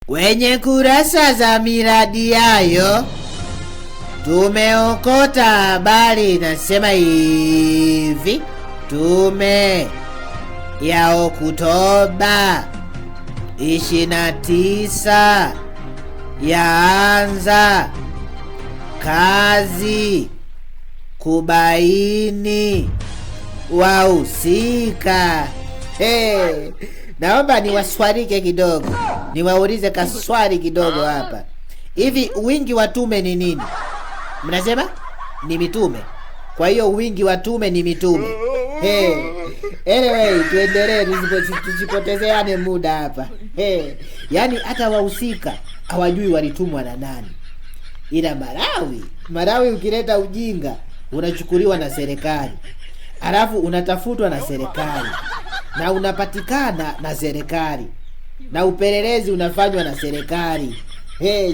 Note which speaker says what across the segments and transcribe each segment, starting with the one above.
Speaker 1: Kwenye kurasa za miradi yayo tumeokota habari inasema hivi: tume ya Oktoba 29 yaanza kazi kubaini wahusika. Naomba niwaswarike kidogo, niwaulize kaswali kidogo hapa. Hivi wingi wa tume ni nini? Mnasema ni mitume. Kwa hiyo wingi wa tume ni mitume. Anyway, tuendelee, tusipotezeane muda hapa. Yaani hata wahusika hawajui walitumwa na nani. Ila Malawi ukileta ujinga unachukuliwa na serikali. Alafu unatafutwa na serikali. Na unapatikana na serikali. Na upelelezi unafanywa na serikali.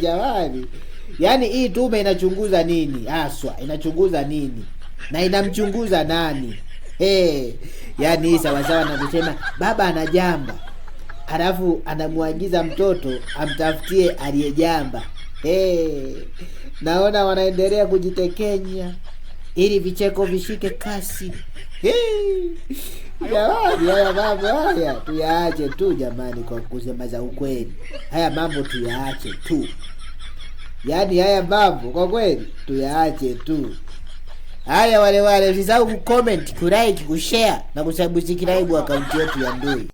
Speaker 1: Jamani. Yaani hii tume inachunguza nini? Aswa, inachunguza nini? Na inamchunguza nani? Yaani hii sawasawa na kusema baba anajamba, alafu anamuagiza mtoto amtafutie aliyejamba. Naona wanaendelea kujitekenya ili vicheko vishike kasi. Jamani, haya mambo haya tuyaache tu jamani, kwa kusema za ukweli. Haya mambo tuyaache tu. Yaani haya mambo kwa kweli tuyaache tu. Haya, wale usisahau kucomment, kulike, kushare na kusubscribe akaunti yetu ya Ndui.